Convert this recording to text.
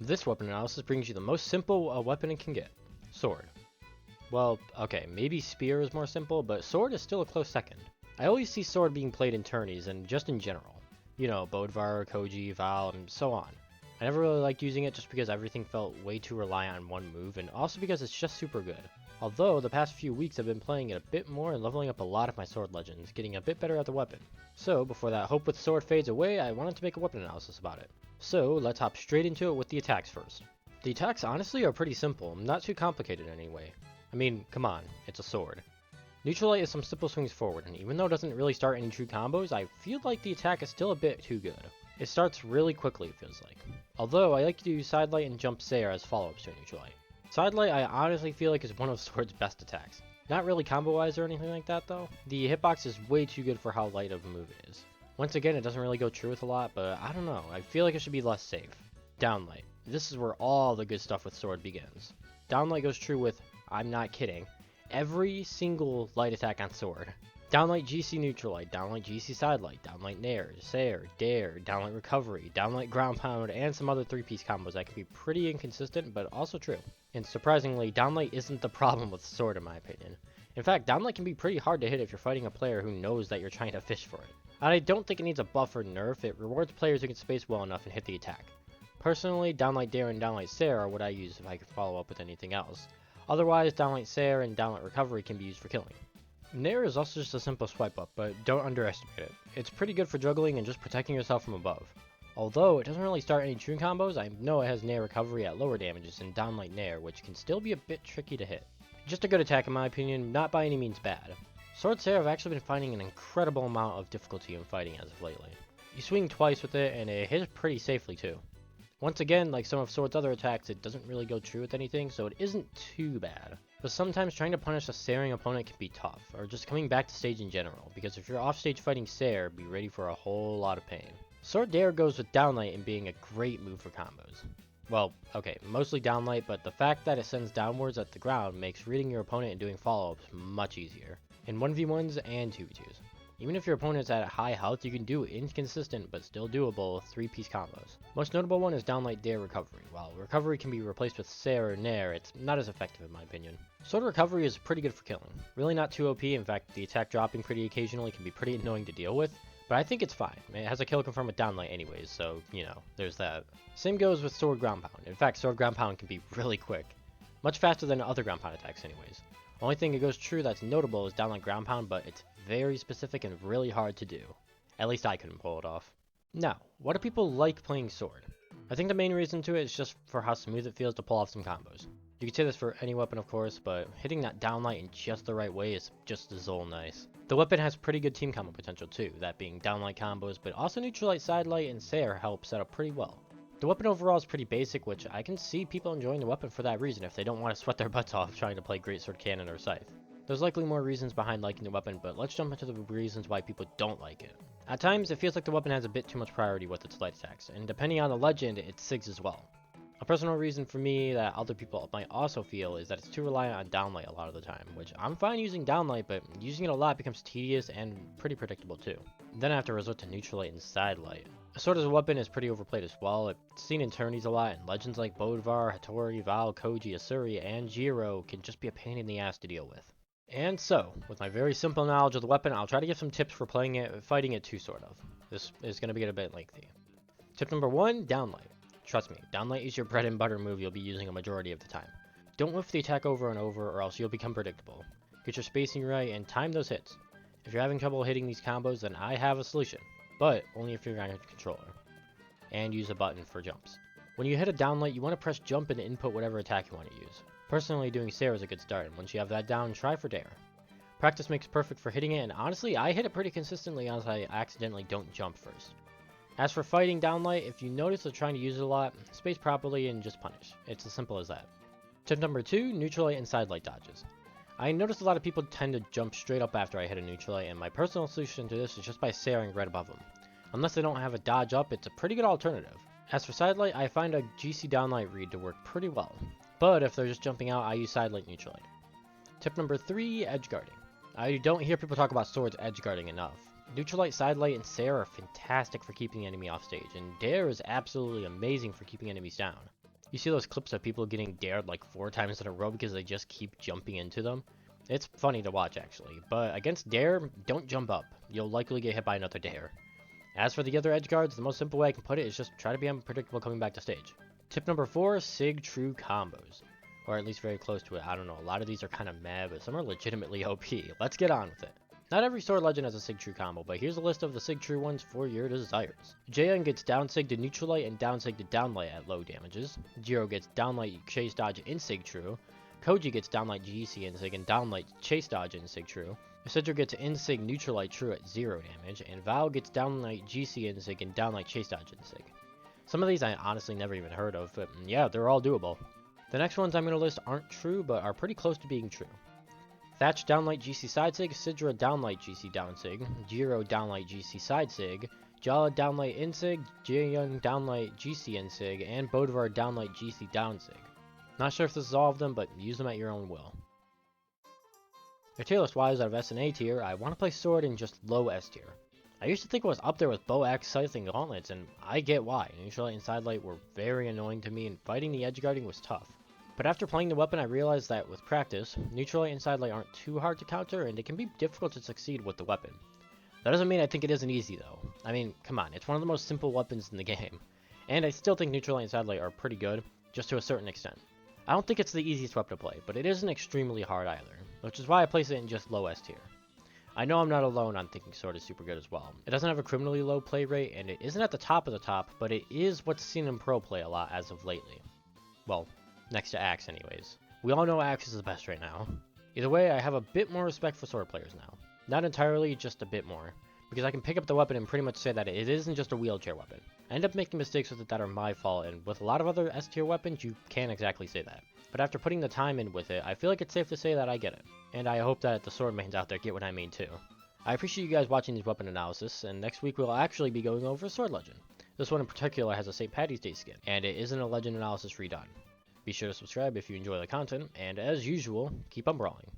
This weapon analysis brings you the most simple a weapon can get. Sword. Well, okay, maybe spear is more simple, but sword is still a close second. I always see sword being played in tourneys and just in general. You know, Bodvar, Koji, Val, and so on. I never really liked using it just because everything felt way too reliant on one move, and also because it's just super good. Although, the past few weeks I've been playing it a bit more and leveling up a lot of my sword legends, getting a bit better at the weapon. So, before that hope with sword fades away, I wanted to make a weapon analysis about it. So, let's hop straight into it with the attacks first. The attacks honestly are pretty simple, not too complicated anyway. I mean, come on, it's a sword. Neutralite is some simple swings forward, and even though it doesn't really start any true combos, I feel like the attack is still a bit too good. It starts really quickly, it feels like. Although, I like to use Sidelight and Jump Sair as follow-ups to a Neutralite. Sidelight I honestly feel like is one of Sword's best attacks. Not really combo-wise or anything like that though. The hitbox is way too good for how light of a move it is. Once again, it doesn't really go true with a lot, but I don't know, I feel like it should be less safe. Downlight. This is where all the good stuff with Sword begins. Downlight goes true with, I'm not kidding, every single light attack on Sword. Downlight GC Neutralite, Downlight GC Sidelight, Downlight Nair, Sair, Dare, Downlight Recovery, Downlight Ground Pound, and some other 3-piece combos that can be pretty inconsistent, but also true. And surprisingly, Downlight isn't the problem with Sword in my opinion. In fact, Downlight can be pretty hard to hit if you're fighting a player who knows that you're trying to fish for it. And I don't think it needs a buff or nerf, it rewards players who can space well enough and hit the attack. Personally, Downlight Dare and Downlight Sair are what I use if I could follow up with anything else. Otherwise, Downlight Sair and Downlight Recovery can be used for killing. Nair is also just a simple swipe up, but don't underestimate it. It's pretty good for juggling and just protecting yourself from above. Although it doesn't really start any true combos, I know it has Nair Recovery at lower damages than Downlight Nair, which can still be a bit tricky to hit. Just a good attack in my opinion, not by any means bad. Sword Sair I've actually been finding an incredible amount of difficulty in fighting as of lately. You swing twice with it and it hits pretty safely too. Once again, like some of Sword's other attacks, it doesn't really go true with anything, so it isn't too bad. But sometimes trying to punish a Sairing opponent can be tough, or just coming back to stage in general, because if you're off stage fighting Sair, be ready for a whole lot of pain. Sword Dare goes with Downlight and being a great move for combos. Well, okay, mostly Downlight, but the fact that it sends downwards at the ground makes reading your opponent and doing follow-ups much easier. In 1v1s and 2v2s. Even if your opponent's at high health, you can do inconsistent but still doable 3-piece combos. Most notable one is Downlight Dare Recovery. While Recovery can be replaced with Sair or Nair, it's not as effective in my opinion. Sword Recovery is pretty good for killing. Really not too OP, in fact the attack dropping pretty occasionally can be pretty annoying to deal with, but I think it's fine. It has a kill confirm with Downlight anyways, so you know, there's that. Same goes with Sword Ground Pound. In fact, Sword Ground Pound can be really quick. Much faster than other Ground Pound attacks anyways. Only thing it goes true that's notable is Downlight Ground Pound, but it's very specific and really hard to do. At least I couldn't pull it off. Now, why do people like playing Sword? I think the main reason to it is just for how smooth it feels to pull off some combos. You can say this for any weapon of course, but hitting that Downlight in just the right way is just as all nice. The weapon has pretty good team combo potential too, that being Downlight combos, but also Neutralite, Sidelight, and Sair help set up pretty well. The weapon overall is pretty basic, which I can see people enjoying the weapon for that reason if they don't want to sweat their butts off trying to play Greatsword Cannon or Scythe. There's likely more reasons behind liking the weapon, but let's jump into the reasons why people don't like it. At times, it feels like the weapon has a bit too much priority with its light attacks, and depending on the legend, it sigs as well. A personal reason for me that other people might also feel is that it's too reliant on Downlight a lot of the time, which I'm fine using Downlight, but using it a lot becomes tedious and pretty predictable too. Then I have to resort to Neutralite and Sidelight. Sword as a weapon is pretty overplayed as well. It's seen in tourneys a lot, and legends like Bodvar, Hattori, Val, Koji, Asuri, and Jiro can just be a pain in the ass to deal with. And so, with my very simple knowledge of the weapon, I'll try to give some tips for fighting it too, sort of. This is going to get a bit lengthy. Tip number 1, Downlight. Trust me, Downlight is your bread and butter move you'll be using a majority of the time. Don't whiff the attack over and over or else you'll become predictable. Get your spacing right and time those hits. If you're having trouble hitting these combos, then I have a solution, but only if you're on your controller. And use a button for jumps. When you hit a Downlight, you want to press jump and input whatever attack you want to use. Personally, doing Sair is a good start, and once you have that down, try for Dare. Practice makes perfect for hitting it, and honestly, I hit it pretty consistently as I accidentally don't jump first. As for fighting Downlight, if you notice they're trying to use it a lot, space properly and just punish. It's as simple as that. Tip number 2, Neutralite and Sidelight dodges. I noticed a lot of people tend to jump straight up after I hit a Neutralite, and my personal solution to this is just by Sairing right above them. Unless they don't have a dodge up, it's a pretty good alternative. As for Sidelight, I find a GC Downlight read to work pretty well. But if they're just jumping out, I use Sidelight Neutralite. Tip number 3, edge guarding. I don't hear people talk about Sword's edge guarding enough. Neutralite, Sidelight, and Sair are fantastic for keeping the enemy off stage, and Dare is absolutely amazing for keeping enemies down. You see those clips of people getting dared like 4 times in a row because they just keep jumping into them? It's funny to watch actually, but against dare, don't jump up. You'll likely get hit by another dare. As for the other edge guards, the most simple way I can put it is just try to be unpredictable coming back to stage. Tip number 4, Sig True combos. Or at least very close to it, I don't know, a lot of these are kind of meh, but some are legitimately OP. Let's get on with it. Not every sword legend has a Sig True combo, but here's a list of the Sig True ones for your desires. Jaehyun gets down Sig to neutral light and down Sig to down light at low damages. Jiro gets down light chase dodge in Sig True. Koji gets down light GC in Sig and down light chase dodge in Sig True. Isidro gets in Sig neutral light true at 0 damage, and Val gets down light GC in Sig and down light chase dodge in Sig. Some of these I honestly never even heard of, but yeah, they're all doable. The next ones I'm going to list aren't true, but are pretty close to being true. Thatch downlight GC side sig, Sidra downlight GC down sig, Jiro downlight GC side sig, Jala downlight in sig, Jaehyun downlight GC in sig, and Bolivar downlight GC down sig. Not sure if this is all of them, but use them at your own will. For tier list wise, out of S and A tier, I want to play sword in just low S tier. I used to think it was up there with bow, axe, scythe, and gauntlets, and I get why. Neutral light and side light were very annoying to me, and fighting the edge guarding was tough. But after playing the weapon, I realized that with practice, neutral light and side light aren't too hard to counter, and it can be difficult to succeed with the weapon. That doesn't mean I think it isn't easy though. I mean, come on, it's one of the most simple weapons in the game. And I still think neutral light and side light are pretty good, just to a certain extent. I don't think it's the easiest weapon to play, but it isn't extremely hard either, which is why I place it in just low S tier. I know I'm not alone on thinking sword is super good as well. It doesn't have a criminally low play rate, and it isn't at the top of the top, but it is what's seen in pro play a lot as of lately. Well, next to axe anyways. We all know axe is the best right now. Either way, I have a bit more respect for sword players now. Not entirely, just a bit more. Because I can pick up the weapon and pretty much say that it isn't just a wheelchair weapon. I end up making mistakes with it that are my fault, and with a lot of other S tier weapons, you can't exactly say that. But after putting the time in with it, I feel like it's safe to say that I get it. And I hope that the sword mains out there get what I mean too. I appreciate you guys watching these weapon analysis, and next week we'll actually be going over a sword legend. This one in particular has a St. Patty's Day skin, and it isn't a legend analysis redone. Be sure to subscribe if you enjoy the content, and as usual, keep on brawling.